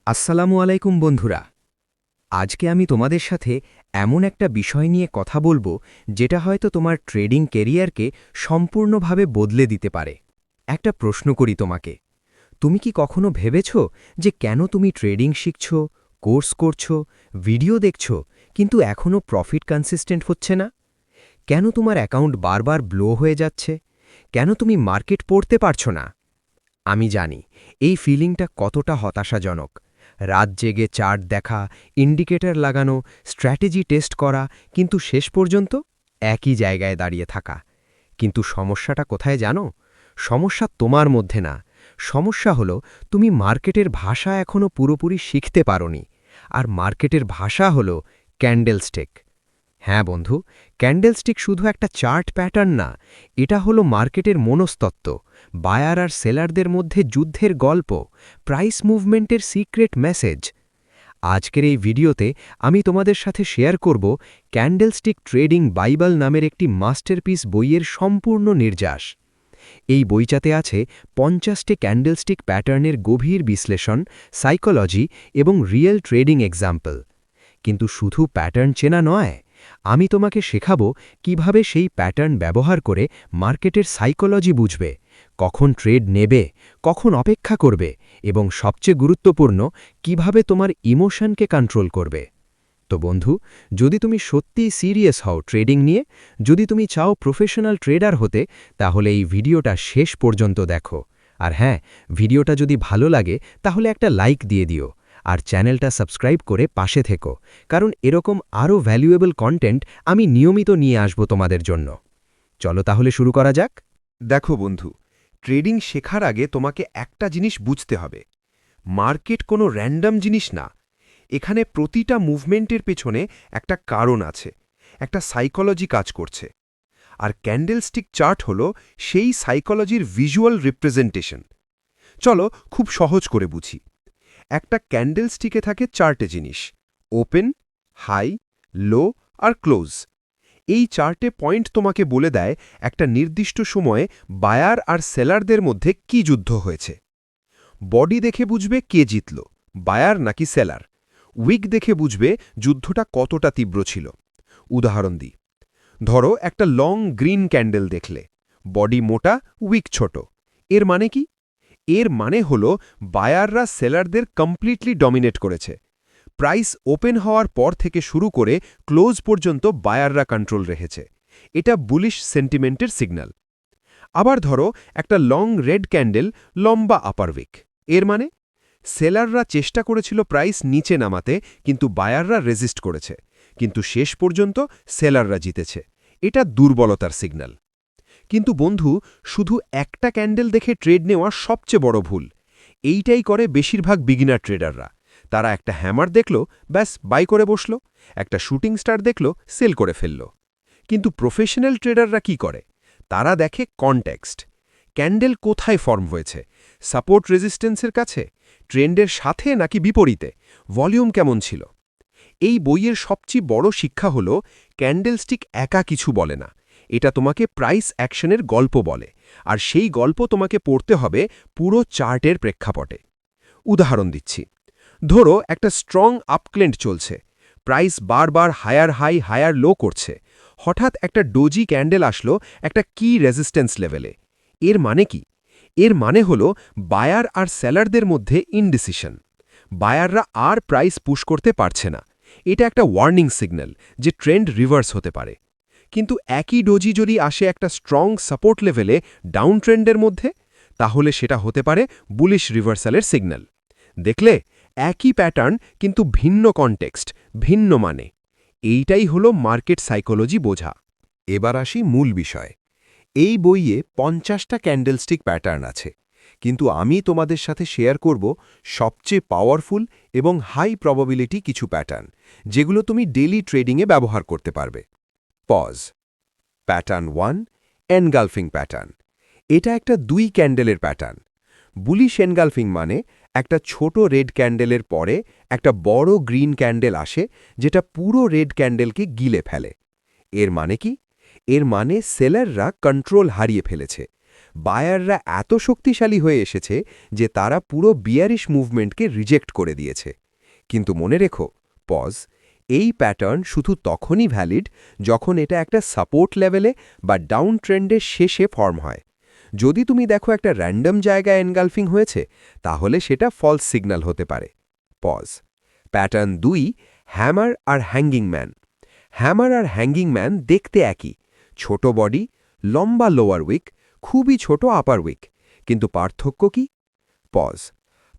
আসসালামু আলাইকুম বন্ধুরা। আজকে আমি তোমাদের সাথে এমন একটা বিষয় নিয়ে কথা বলবো যেটা হয়তো তোমার ট্রেডিং ক্যারিয়ারকে সম্পূর্ণভাবে বদলে দিতে পারে। একটা প্রশ্ন করি তোমাকে, তুমি কি কখনো ভেবেছ যে কেন তুমি ট্রেডিং শিখছ, কোর্স করছ, ভিডিও দেখছ, কিন্তু এখনও প্রফিট কনসিস্টেন্ট হচ্ছে না? কেন তোমার অ্যাকাউন্ট বারবার ব্লো হয়ে যাচ্ছে? কেন তুমি মার্কেট পড়তে পারছো না? আমি জানি এই ফিলিংটা কতটা হতাশাজনক। রাত জেগে চার্ট দেখা, ইন্ডিকেটর লাগানো, স্ট্র্যাটেজি টেস্ট করা, কিন্তু শেষ পর্যন্ত একই জায়গায় দাঁড়িয়ে থাকা। কিন্তু সমস্যাটা কোথায় জানো? সমস্যা তোমার মধ্যে না। সমস্যা হলো তুমি মার্কেটের ভাষা এখনও পুরোপুরি শিখতে পারোনি। আর মার্কেটের ভাষা হলো ক্যান্ডেলস্টিক। হ্যাঁ বন্ধু, ক্যান্ডেলস্টিক শুধু একটা চার্ট প্যাটার্ন না, এটা হলো মার্কেটের মনস্তত্ত্ব, বায়ার আর সেলারদের মধ্যে যুদ্ধের গল্প, প্রাইস মুভমেন্টের সিক্রেট মেসেজ। আজকের এই ভিডিওতে আমি তোমাদের সাথে শেয়ার করব ক্যান্ডেলস্টিক ট্রেডিং বাইবেল নামের একটি মাস্টারপিস বইয়ের সম্পূর্ণ নির্যাস। এই বইটাতে আছে ৫০টি ক্যান্ডেলস্টিক প্যাটার্নের গভীর বিশ্লেষণ, সাইকোলজি এবং রিয়েল ট্রেডিং এক্সাম্পল। কিন্তু শুধু প্যাটার্ন চেনা নয়, আমি তোমাকে শেখাবো কিভাবে সেই প্যাটার্ন ব্যবহার করে মার্কেটের সাইকোলজি বুঝবে, কখন ট্রেড নেবে, কখন অপেক্ষা করবে, এবং সবচেয়ে গুরুত্বপূর্ণ কিভাবে তোমার ইমোশনকে কন্ট্রোল করবে। তো বন্ধু, যদি তুমি সত্যিই সিরিয়াস হও ট্রেডিং নিয়ে, যদি তুমি চাও প্রফেশনাল ট্রেডার হতে, তাহলে এই ভিডিওটা শেষ পর্যন্ত দেখো। আর হ্যাঁ, ভিডিওটা যদি ভালো লাগে তাহলে একটা লাইক দিয়ে দিও, আর চ্যানেলটা সাবস্ক্রাইব করে পাশে থেকো, কারণ এরকম আরও ভ্যালুয়েবল কন্টেন্ট আমি নিয়মিত নিয়ে আসব তোমাদের জন্য। চলো তাহলে শুরু করা যাক। দেখো বন্ধু, ট্রেডিং শেখার আগে তোমাকে একটা জিনিস বুঝতে হবে। মার্কেট কোনো র্যান্ডম জিনিস না। এখানে প্রতিটা মুভমেন্টের পেছনে একটা কারণ আছে, একটা সাইকোলজি কাজ করছে। আর ক্যান্ডেলস্টিক চার্ট হল সেই সাইকোলজির ভিজুয়াল রিপ্রেজেন্টেশন। চলো খুব সহজ করে বুঝি। একটা ক্যান্ডেলস্টিকে থাকে চারটে জিনিস: ওপেন, হাই, লো আর ক্লোজ। এই চার্টে পয়েন্ট তোমাকে বলে দেয় একটা নির্দিষ্ট সময়ে বায়ার আর সেলারদের মধ্যে কি যুদ্ধ হয়েছে। বডি দেখে বুঝবে কে জিতল, বায়ার নাকি সেলার। উইক দেখে বুঝবে যুদ্ধটা কতটা তীব্র ছিল। উদাহরণ দিই, ধরো একটা লং গ্রিন ক্যান্ডেল দেখলে, বডি মোটা, উইক ছোট। এর মানে কি? এর মানে হল বায়াররা সেলারদের কমপ্লিটলি ডমিনেট করেছে। প্রাইস ওপেন হওয়ার পর থেকে শুরু করে ক্লোজ পর্যন্ত বায়াররা কন্ট্রোল রেখেছে। এটা বুলিশ সেন্টিমেন্টের সিগন্যাল। আবার ধরো একটা লং রেড ক্যান্ডেল, লম্বা আপার উইক। এর মানে সেলাররা চেষ্টা করেছিল প্রাইস নিচে নামাতে, কিন্তু বায়াররা রেজিস্ট করেছে, কিন্তু শেষ পর্যন্ত সেলাররা জিতেছে। এটা দুর্বলতার সিগন্যাল। কিন্তু বন্ধু, শুধু একটা ক্যান্ডেল দেখে ট্রেড নেওয়া সবচেয়ে বড় ভুল। এইটাই করে বেশিরভাগ বিগিনার ট্রেডাররা। তারা একটা হ্যামার দেখল, ব্যাস বাই করে বসল, একটা শুটিং স্টার দেখল, সেল করে ফেলল। কিন্তু প্রফেশনাল ট্রেডাররা কি করে? তারা দেখে কনটেক্সট। ক্যান্ডেল কোথায় ফর্ম হয়েছে, সাপোর্ট রেজিস্ট্যান্সের কাছে, ট্রেন্ডের সাথে নাকি বিপরীতে, ভলিউম কেমন ছিল। এই বইয়ের সবচেয়ে বড় শিক্ষা হল ক্যান্ডেলস্টিক একা কিছু বলে না, এটা তোমাকে প্রাইস অ্যাকশনের গল্প বলে, আর সেই গল্প তোমাকে পড়তে হবে পুরো চার্টের প্রেক্ষাপটে। উদাহরণ দিচ্ছি, ধরো একটা স্ট্রং আপক্লেন্ড চলছে, প্রাইস বারবার হায়ার হাই হায়ার লো করছে। হঠাৎ একটা ডোজি ক্যান্ডেল আসলো একটা কি রেজিস্ট্যান্স লেভেলে। এর মানে কি? এর মানে হল বায়ার আর সেলারদের মধ্যে ইনডিসিশন। বায়াররা আর প্রাইস পুশ করতে পারছে না। এটা একটা ওয়ার্নিং সিগন্যাল যে ট্রেন্ড রিভার্স হতে পারে। কিন্তু একই ডোজি যদি আসে একটা স্ট্রং সাপোর্ট লেভেলে ডাউন ট্রেন্ডের মধ্যে, তাহলে সেটা হতে পারে বুলিশ রিভার্সালের সিগন্যাল। দেখলে, একই প্যাটার্ন কিন্তু ভিন্ন কনটেক্সট, ভিন্ন মানে। এইটাই হলো মার্কেট সাইকোলজি বোঝা। এবার আসি মূল বিষয়। এই বইয়ে ৫০টা ক্যান্ডেলস্টিক প্যাটার্ন আছে, কিন্তু আমি তোমাদের সাথে শেয়ার করব সবচেয়ে পাওয়ারফুল এবং হাই প্রবাবিলিটি কিছু প্যাটার্ন, যেগুলো তুমি ডেইলি ট্রেডিংয়ে ব্যবহার করতে পারবে। পজ। Pattern 1, engulfing pattern. এটা একটা ২ ক্যান্ডেলের প্যাটার্ন। বুলিশ এনগালফিং মানে একটা ছোট রেড ক্যান্ডেলের পরে একটা বড় গ্রিন ক্যান্ডেল আসে, যেটা পুরো রেড ক্যান্ডেলকে গিলে ফেলে। এর মানে কি? এর মানে সেলাররা কন্ট্রোল হারিয়ে ফেলেছে। বায়াররা এত শক্তিশালী হয়ে এসেছে যে তারা পুরো বিয়ারিশ মুভমেন্টকে রিজেক্ট করে দিয়েছে। কিন্তু মনে রেখো, পজ, এই প্যাটার্ন শুধু তখনই ভ্যালিড যখন এটা একটা সাপোর্ট লেভেলে বা ডাউন ট্রেন্ডের শেষে ফর্ম হয়। যদি তুমি দেখো একটা র্যান্ডম জায়গায় এনগালফিং হয়েছে, তাহলে সেটা ফলস সিগন্যাল হতে পারে। পজ। প্যাটার্ন 2, হ্যামার আর হ্যাঙ্গিং ম্যান। হ্যামার আর হ্যাঙ্গিং ম্যান দেখতে একই, ছোট বডি, লম্বা লোয়ার উইক, খুবই ছোট আপার উইক, কিন্তু পার্থক্য কি? পজ।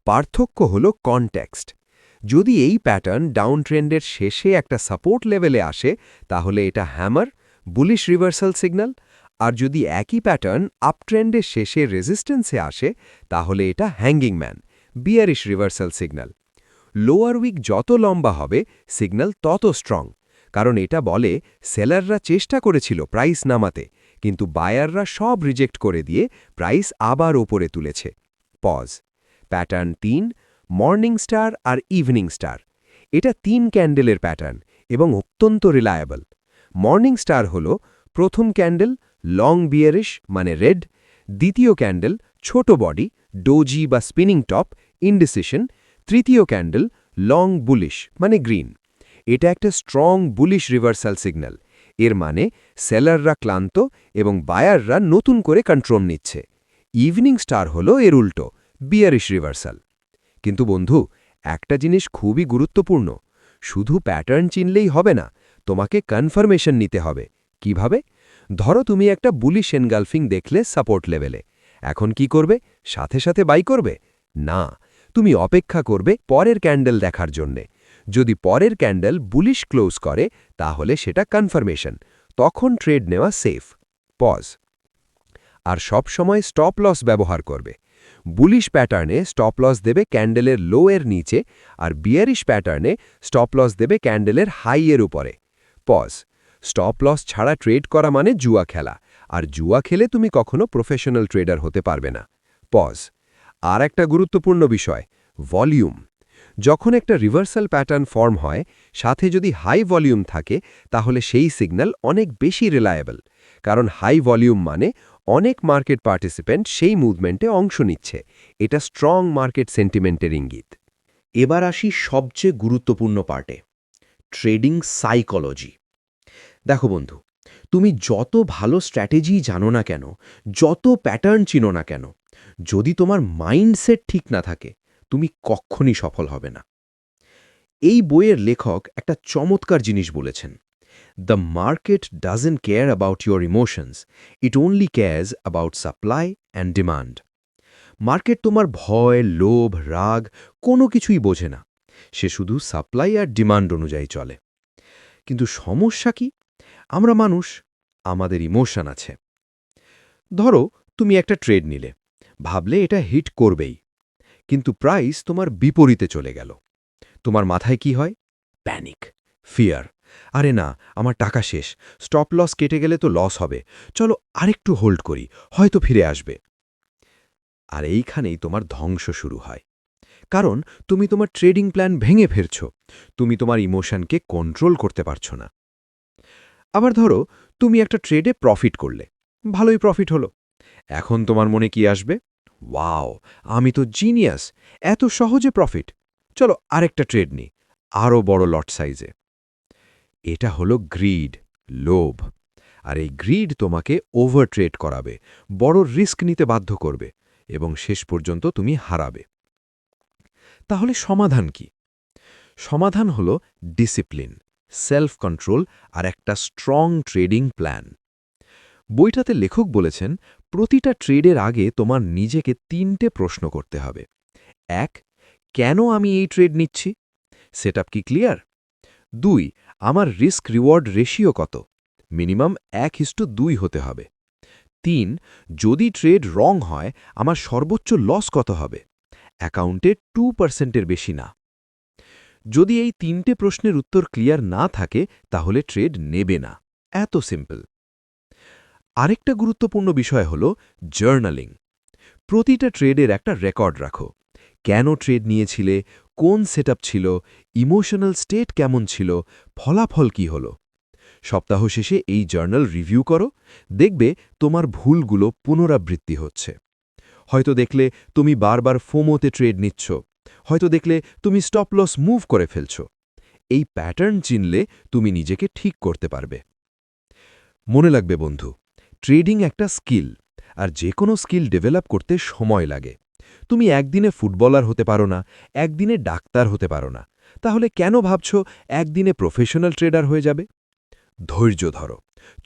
পার্থক্য হল কনটেক্সট। যদি এই প্যাটার্ন ডাউন ট্রেন্ডের শেষে একটা সাপোর্ট লেভেলে আসে, তাহলে এটা হ্যামার, বুলিশ রিভার্সাল সিগন্যাল, আর যদি একই প্যাটার্ন আপ ট্রেন্ডের শেষে রেজিস্ট্যান্সে আসে, তাহলে এটা hanging man, bearish reversal signal. Lower wick যত লম্বা হবে, সিগন্যাল তত স্ট্রং, কারণ এটা বলে সেলাররা চেষ্টা করেছিল প্রাইস নামাতে, কিন্তু বায়াররা সব রিজেক্ট করে দিয়ে প্রাইস আবার ওপরে তুলেছে। পজ। প্যাটার্ন 3, মর্নিং স্টার আর ইভিনিং স্টার। এটা 3 ক্যান্ডেলের প্যাটার্ন এবং অত্যন্ত রিলায়েবল। মর্নিং স্টার হল প্রথম ক্যান্ডেল লং বিয়ারিশ মানে রেড, দ্বিতীয় ক্যান্ডেল ছোট বডি, ডোজি বা স্পিনিং টপ, ইনডিসিশন, তৃতীয় ক্যান্ডেল লং বুলিশ মানে গ্রিন। এটা একটা স্ট্রং বুলিশ রিভার্সাল সিগন্যাল। এর মানে সেলাররা ক্লান্ত এবং বায়াররা নতুন করে কন্ট্রোল নিচ্ছে। ইভিনিং স্টার হল এর উল্টো, বিয়ারিশ রিভার্সাল। কিন্তু বন্ধু, একটা জিনিস খুবই গুরুত্বপূর্ণ, শুধু প্যাটার্ন চিনলেই হবে না, তোমাকে কনফার্মেশন নিতে হবে। কিভাবে? ধরো তুমি একটা বুলিশ এনগালফিং দেখলে সাপোর্ট লেভেলে, এখন কি করবে? সাথে সাথে বাই করবে? না, তুমি অপেক্ষা করবে পরের ক্যান্ডেল দেখার জন্যে। যদি পরের ক্যান্ডেল বুলিশ ক্লোজ করে, তাহলে সেটা কনফার্মেশন, তখন ট্রেড নেওয়া সেফ। পজ। আর সব সময় স্টপ লস ব্যবহার করবে। বুলিশ প্যাটার্নে স্টপ লস দেবে ক্যান্ডেলের লো এর নিচে, আর বিয়ারিশ প্যাটার্নে স্টপ লস দেবে ক্যান্ডেলের হাই এর উপরে। পজ। স্টপ লস ছাড়া ট্রেড করা মানে জুয়া খেলা, আর জুয়া খেলে তুমি কখনো প্রফেশনাল ট্রেডার হতে পারবে না। পজ। আর একটা গুরুত্বপূর্ণ বিষয়, ভলিউম। যখন একটা রিভার্সাল প্যাটার্ন ফর্ম হয়, সাথে যদি হাই ভলিউম থাকে, তাহলে সেই সিগন্যাল অনেক বেশি রিলায়েবল, কারণ হাই ভলিউম মানে অনেক মার্কেট পার্টিসিপেন্ট সেই মুভমেন্টে অংশ নিচ্ছে। এটা স্ট্রং মার্কেট সেন্টিমেন্টের ইঙ্গিত। এবার আসি সবচেয়ে গুরুত্বপূর্ণ পার্টে, ট্রেডিং সাইকোলজি। দেখো বন্ধু, তুমি যত ভালো স্ট্র্যাটেজি জানো না কেন, যত প্যাটার্ন চিনো না কেন, যদি তোমার মাইন্ডসেট ঠিক না থাকে, তুমি কখনই সফল হবে না। এই বইয়ের লেখক একটা চমৎকার জিনিস বলেছেন, the market doesn't care about your emotions, it only cares about supply and demand. Market তোমার ভয়, লোভ, রাগ কোনো কিছুই বোঝে না, সে শুধু সাপ্লাই আর ডিমান্ড অনুযায়ী চলে। কিন্তু সমস্যা কি? আমরা মানুষ, আমাদের ইমোশন আছে। ধরো তুমি একটা ট্রেড নিলে, ভাবলে এটা হিট করবেই, কিন্তু প্রাইস তোমার বিপরীতে চলে গেল। তোমার মাথায় কি হয়? Panic, fear. আরে না, আমার টাকা শেষ, স্টপ লস কেটে গেলে তো লস হবে, চলো আরেকটু হোল্ড করি, হয়তো ফিরে আসবে। আর এইখানেই তোমার ধ্বংস শুরু হয়, কারণ তুমি তোমার ট্রেডিং প্ল্যান ভেঙে ফেলছ, তুমি তোমার ইমোশনকে কন্ট্রোল করতে পারছ না। আবার ধরো তুমি একটা ট্রেডে প্রফিট করলে, ভালোই প্রফিট হলো, এখন তোমার মনে কি আসবে? ওয়াও, আমি তো জিনিয়াস, এত সহজে প্রফিট, চলো আরেকটা ট্রেড নিই, আরও বড় লট সাইজে। এটা হলো গ্রিড, লোভ। আর এই গ্রিড তোমাকে ওভার ট্রেড করাবে, বড় রিস্ক নিতে বাধ্য করবে, এবং শেষ পর্যন্ত তুমি হারাবে। তাহলে সমাধান কি? সমাধান হলো ডিসিপ্লিন, সেলফ কন্ট্রোল আর একটা স্ট্রং ট্রেডিং প্ল্যান। বইটাতে লেখক বলেছেন, প্রতিটা ট্রেডের আগে তোমার নিজেকে 3টে প্রশ্ন করতে হবে। 1, কেন আমি এই ট্রেড নিচ্ছি? সেটআপ কি ক্লিয়ার? 2, আমার রিস্ক রিওয়ার্ড রেশিও কত? মিনিমাম 1:2 হতে হবে। 3, যদি ট্রেড রং হয়, আমার সর্বোচ্চ লস কত হবে? অ্যাকাউন্টে 2%-এর বেশি না। যদি এই 3টে প্রশ্নের উত্তর ক্লিয়ার না থাকে, তাহলে ট্রেড নেবে না। এত সিম্পল। আরেকটা গুরুত্বপূর্ণ বিষয় হল জার্নালিং। প্রতিটা ট্রেডের একটা রেকর্ড রাখো। কেন ট্রেড নিয়েছিলে, কোন সেটআপ ছিল, ইমোশনাল স্টেট কেমন ছিল, ফলাফল কি হলো। সপ্তাহ শেষে এই জার্নাল রিভিউ করো, দেখবে তোমার ভুলগুলো পুনরাবৃত্তি হচ্ছে। হয়তো দেখলে তুমি বারবার ফোমোতে ট্রেড নিচ্ছ, হয়তো দেখলে তুমি স্টপ লস মুভ করে ফেলছ। এই প্যাটার্ন চিনলে তুমি নিজেকে ঠিক করতে পারবে। মনে লাগবে বন্ধু, ট্রেডিং একটা স্কিল, আর যে কোনো স্কিল ডেভেলপ করতে সময় লাগে। তুমি একদিনে ফুটবলার হতে পারো না, একদিনে ডাক্তার হতে পারো না। তাহলে কেন ভাবছ একদিনে প্রফেশনাল ট্রেডার হয়ে যাবে? ধৈর্য ধরো,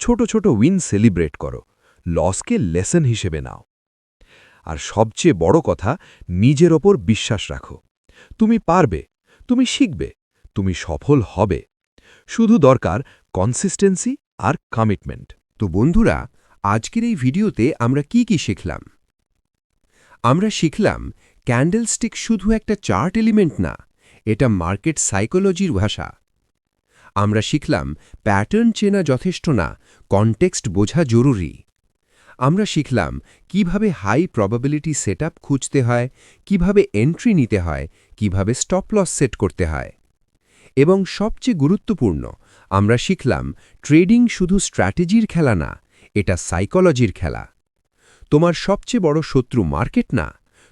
ছোট ছোট উইন সেলিব্রেট করো, লসকে লেসন হিসেবে নাও। আর সবচেয়ে বড় কথা, নিজের ওপর বিশ্বাস রাখো। তুমি পারবে, তুমি শিখবে, তুমি সফল হবে। শুধু দরকার কনসিস্টেন্সি আর কমিটমেন্ট। তো বন্ধুরা, আজকের এই ভিডিওতে আমরা কি শিখলাম? আমরা শিখলাম ক্যান্ডেলস্টিক শুধু একটা চার্ট এলিমেন্ট না, এটা মার্কেট সাইকোলজির ভাষা। আমরা শিখলাম প্যাটার্ন চেনা যথেষ্ট না, কনটেক্সট বোঝা জরুরি। আমরা শিখলাম কিভাবে হাই প্রবাবিলিটি সেটআপ খুঁজতে হয়, কিভাবে এন্ট্রি নিতে হয়, কিভাবে স্টপ লস সেট করতে হয়। এবং সবচেয়ে গুরুত্বপূর্ণ, আমরা শিখলাম ট্রেডিং শুধু স্ট্র্যাটেজির খেলা না, এটা সাইকোলজির খেলা। তোমার সবচেয়ে বড় শত্রু মার্কেট না,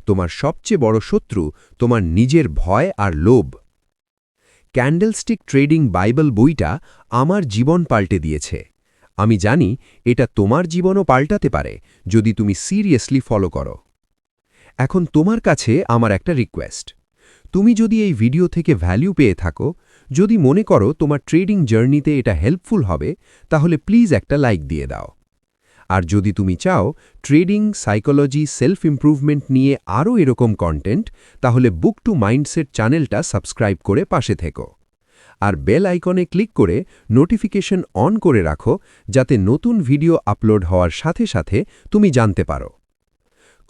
তোমার সবচেয়ে বড় শত্রু তোমার নিজের ভয় আর লোভ। ক্যান্ডেলস্টিক ট্রেডিং বাইবেল বইটা আমার জীবন পাল্টে দিয়েছে। আমি জানি এটা তোমার জীবনও পাল্টাতে পারে যদি তুমি সিরিয়াসলি ফলো করো। এখন তোমার কাছে আমার একটা রিকোয়েস্ট। তুমি যদি এই ভিডিও থেকে ভ্যালু পেয়ে থাকো, যদি মনে করো তোমার ট্রেডিং জার্নিতে এটা হেল্পফুল হবে, তাহলে প্লিজ একটা লাইক দিয়ে দাও। আর যদি তুমি চাও ট্রেডিং, সাইকোলজি, সেলফ ইমপ্রুভমেন্ট নিয়ে আরও এরকম কন্টেন্ট, তাহলে বুক টু মাইন্ডসেট চ্যানেলটা সাবস্ক্রাইব করে পাশে থেকো। আর বেল আইকনে ক্লিক করে নোটিফিকেশন অন করে রাখো, যাতে নতুন ভিডিও আপলোড হওয়ার সাথে সাথে তুমি জানতে পারো।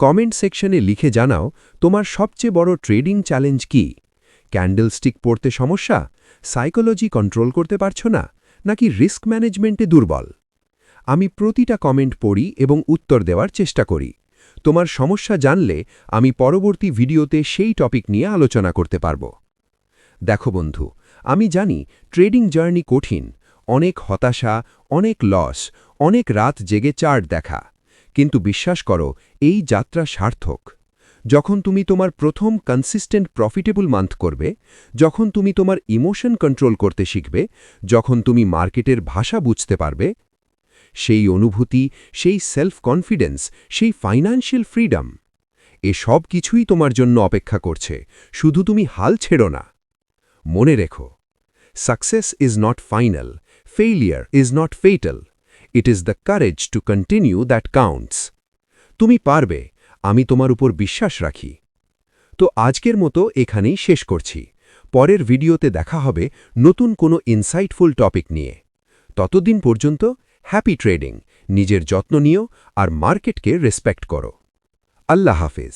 কমেন্ট সেকশনে লিখে জানাও তোমার সবচেয়ে বড় ট্রেডিং চ্যালেঞ্জ কি। ক্যান্ডেলস্টিক পড়তে সমস্যা, সাইকোলজি কন্ট্রোল করতে পারছো না, নাকি রিস্ক ম্যানেজমেন্টে দুর্বল? আমি প্রতিটা কমেন্ট পড়ি এবং উত্তর দেওয়ার চেষ্টা করি। তোমার সমস্যা জানলে আমি পরবর্তী ভিডিওতে সেই টপিক নিয়ে আলোচনা করতে পারব। দেখো বন্ধু, আমি জানি ট্রেডিং জার্নি কঠিন, অনেক হতাশা, অনেক লস, অনেক রাত জেগে চার্ট দেখা। কিন্তু বিশ্বাস করো, এই যাত্রা সার্থক। যখন তুমি তোমার প্রথম কনসিস্টেন্ট প্রফিটেবল মান্থ করবে, যখন তুমি তোমার ইমোশন কন্ট্রোল করতে শিখবে, যখন তুমি মার্কেটের ভাষা বুঝতে পারবে, সেই অনুভূতি, সেই সেলফ কনফিডেন্স, সেই ফাইন্যান্সিয়াল ফ্রিডম, সব কিছুই তোমার জন্য অপেক্ষা করছে। শুধু তুমি হাল ছেড়ো না। মনে রেখো, success is not final, failure is not fatal, it is the courage to continue that counts. তুমি পারবে, আমি তোমার উপর বিশ্বাস রাখি। তো আজকের মতো এখানেই শেষ করছি। পরের ভিডিওতে দেখা হবে নতুন কোনো ইনসাইটফুল টপিক নিয়ে। ততদিন পর্যন্ত হ্যাপি ট্রেডিং, নিজের যত্ন নিও আর মার্কেটকে রেসপেক্ট করো। আল্লাহ হাফেজ।